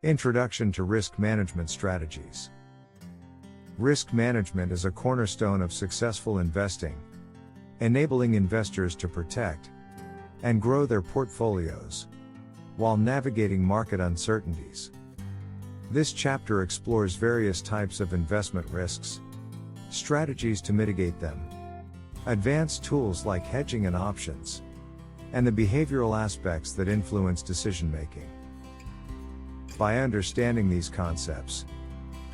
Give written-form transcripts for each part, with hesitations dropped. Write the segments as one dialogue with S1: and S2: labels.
S1: Introduction to Risk Management Strategies. Risk management is a cornerstone of successful investing, enabling investors to protect and grow their portfolios while navigating market uncertainties. This chapter explores various types of investment risks, strategies to mitigate them, advanced tools like hedging and options, and the behavioral aspects that influence decision-making. By understanding these concepts,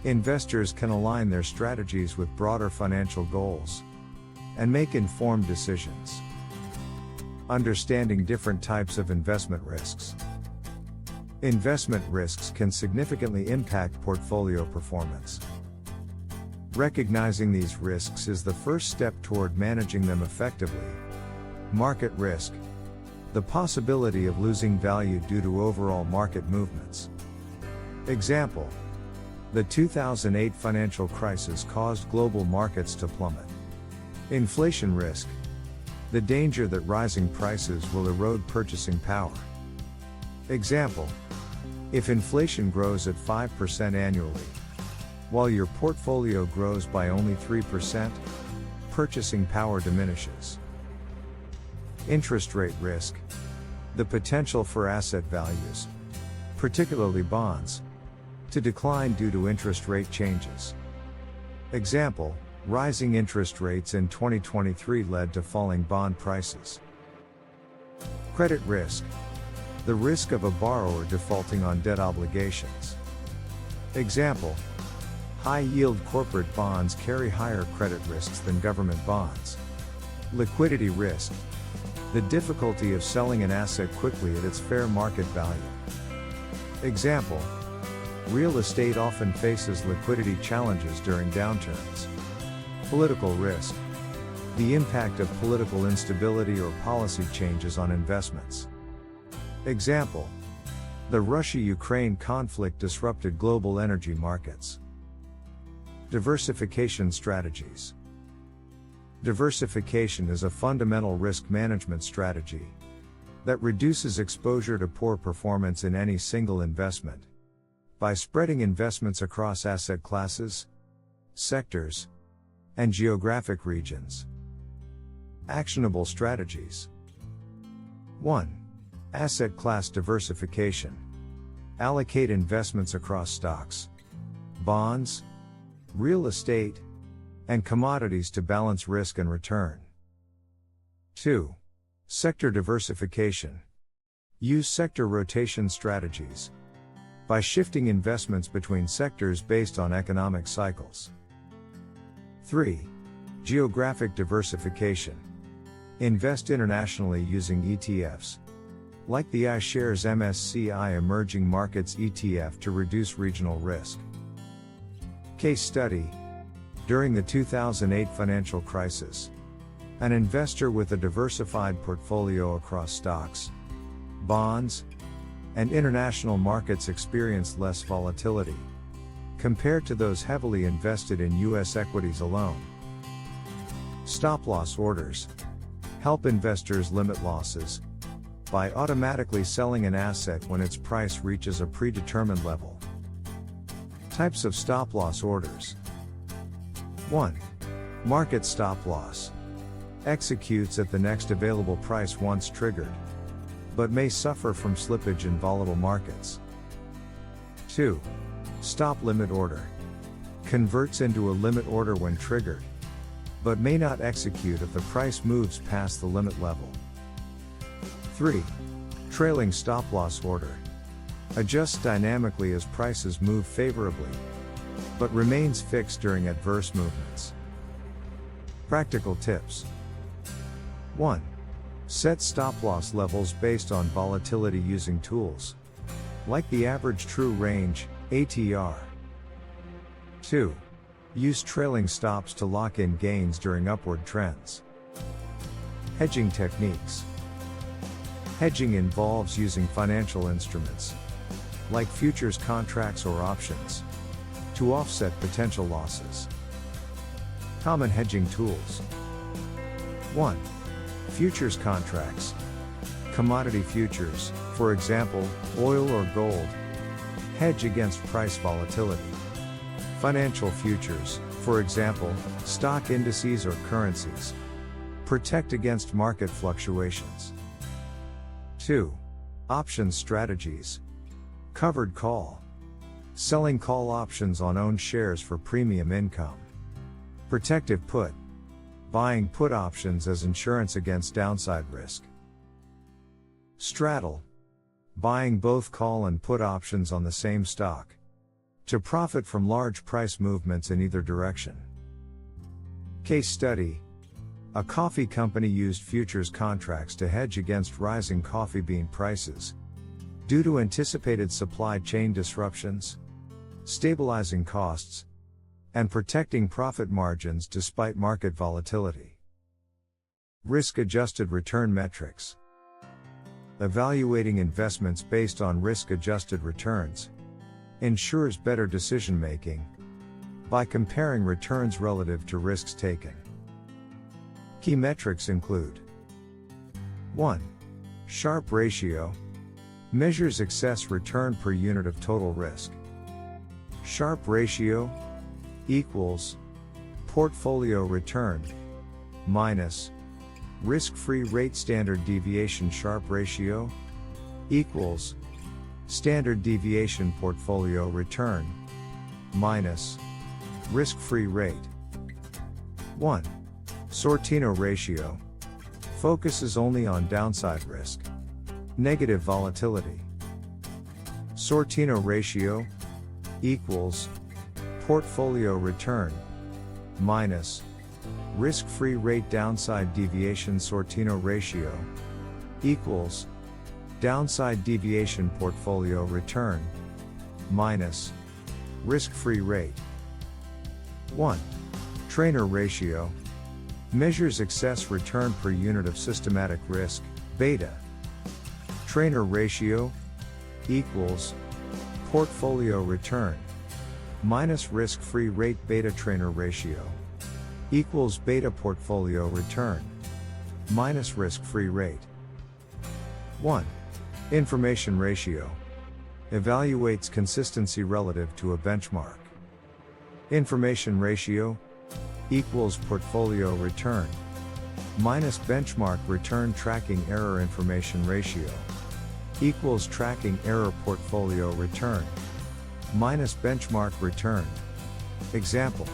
S1: investors can align their strategies with broader financial goals and make informed decisions. Understanding different types of investment risks. Investment risks can significantly impact portfolio performance. Recognizing these risks is the first step toward managing them effectively. Market risk. The possibility of losing value due to overall market movements. Example: the 2008 financial crisis caused global markets to plummet. Inflation risk. The danger that rising prices will erode purchasing power. Example: if inflation grows at 5% annually, while your portfolio grows by only 3%, purchasing power diminishes. Interest rate risk. The potential for asset values, particularly bonds, to decline due to interest rate changes. Example: rising interest rates in 2023 led to falling bond prices. Credit risk. The risk of a borrower defaulting on debt obligations. Example: high-yield corporate bonds carry higher credit risks than government bonds. Liquidity risk. The difficulty of selling an asset quickly at its fair market value. Example: real estate often faces liquidity challenges during downturns. Political risk. The impact of political instability or policy changes on investments. Example: the Russia-Ukraine conflict disrupted global energy markets. Diversification strategies. Diversification is a fundamental risk management strategy that reduces exposure to poor performance in any single investment by spreading investments across asset classes, sectors, and geographic regions. Actionable strategies. 1. Asset class diversification. Allocate investments across stocks, bonds, real estate, and commodities to balance risk and return. 2. Sector diversification. Use sector rotation strategies by shifting investments between sectors based on economic cycles. 3. Geographic diversification. Invest internationally using ETFs, like the iShares MSCI Emerging Markets ETF, to reduce regional risk. Case study: during the 2008 financial crisis, an investor with a diversified portfolio across stocks, bonds, and international markets experienced less volatility compared to those heavily invested in U.S. equities alone. Stop-loss orders help investors limit losses by automatically selling an asset when its price reaches a predetermined level. Types of stop-loss orders. 1. Market stop-loss. Executes at the next available price once triggered, but may suffer from slippage in volatile markets. 2. Stop limit order. Converts into a limit order when triggered, but may not execute if the price moves past the limit level. 3. Trailing stop-loss order. Adjusts dynamically as prices move favorably, but remains fixed during adverse movements. Practical tips. 1. Set stop-loss levels based on volatility using tools like the average true range, ATR. 2. Use trailing stops to lock in gains during upward trends. Hedging techniques. Hedging involves using financial instruments, like futures contracts or options, to offset potential losses. Common hedging tools. 1. Futures contracts. Commodity futures, for example, oil or gold. Hedge against price volatility. Financial futures, for example, stock indices or currencies. Protect against market fluctuations. 2. Options strategies. Covered call. Selling call options on owned shares for premium income. Protective put. Buying put options as insurance against downside risk. Straddle. Buying both call and put options on the same stock. To profit from large price movements in either direction. Case study. A coffee company used futures contracts to hedge against rising coffee bean prices. Due to anticipated supply chain disruptions, stabilizing costs, and protecting profit margins despite market volatility. Risk-adjusted return metrics. Evaluating investments based on risk-adjusted returns ensures better decision-making by comparing returns relative to risks taken. Key metrics include 1. Sharpe ratio. Measures excess return per unit of total risk. Sharpe ratio equals portfolio return minus risk-free rate. Standard deviation. Sharpe ratio equals standard deviation portfolio return minus risk-free rate. 1. Sortino ratio focuses only on downside risk, negative volatility. Sortino ratio equals portfolio return minus risk-free rate. Downside deviation. Sortino ratio equals downside deviation portfolio return minus risk-free rate. 1. Trainer ratio measures excess return per unit of systematic risk, beta. Trainer ratio equals portfolio return minus risk-free rate. Beta. Trainer ratio equals beta portfolio return minus risk-free rate. 1. Information ratio evaluates consistency relative to a benchmark. Information ratio equals portfolio return minus benchmark return. Tracking error. Information ratio equals tracking error portfolio return minus benchmark return. Example: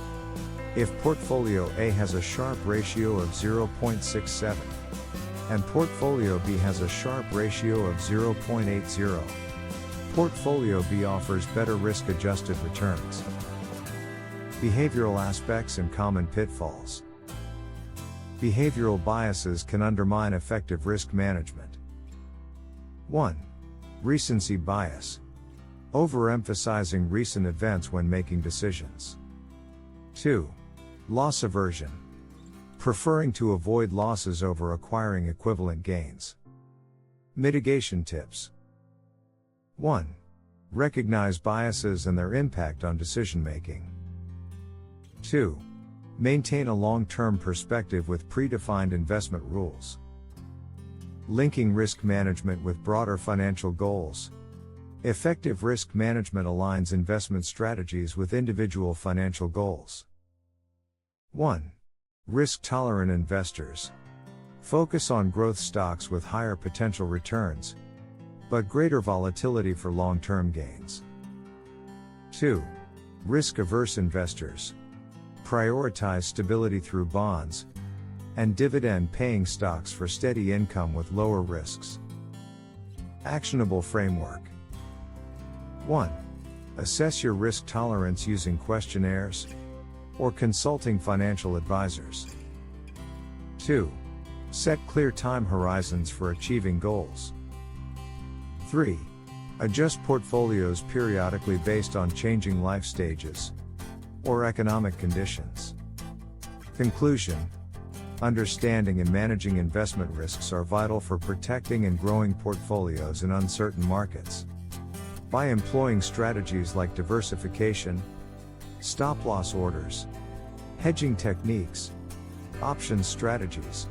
S1: if portfolio A has a Sharpe ratio of 0.67 and portfolio B has a Sharpe ratio of 0.80, portfolio B offers better risk-adjusted returns. Behavioral aspects and common pitfalls. Behavioral biases can undermine effective risk management. 1. Recency bias. Overemphasizing recent events when making decisions. 2. Loss aversion. Preferring to avoid losses over acquiring equivalent gains. Mitigation tips. 1. Recognize biases and their impact on decision-making. 2. Maintain a long-term perspective with predefined investment rules. Linking risk management with broader financial goals. Effective risk management aligns investment strategies with individual financial goals. 1. Risk-tolerant investors. Focus on growth stocks with higher potential returns, but greater volatility for long-term gains. 2. Risk-averse investors. Prioritize stability through bonds and dividend-paying stocks for steady income with lower risks. Actionable framework. 1. Assess your risk tolerance using questionnaires or consulting financial advisors. 2. Set clear time horizons for achieving goals. 3. Adjust portfolios periodically based on changing life stages or economic conditions. Conclusion: understanding and managing investment risks are vital for protecting and growing portfolios in uncertain markets. By employing strategies like diversification, stop-loss orders, hedging techniques, options strategies,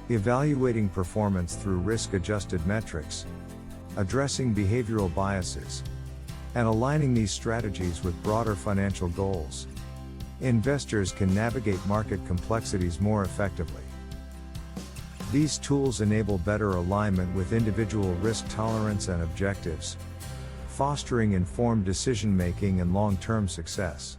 S1: evaluating performance through risk-adjusted metrics, addressing behavioral biases, and aligning these strategies with broader financial goals. Investors can navigate market complexities more effectively. These tools enable better alignment with individual risk tolerance and objectives, fostering informed decision-making and long-term success.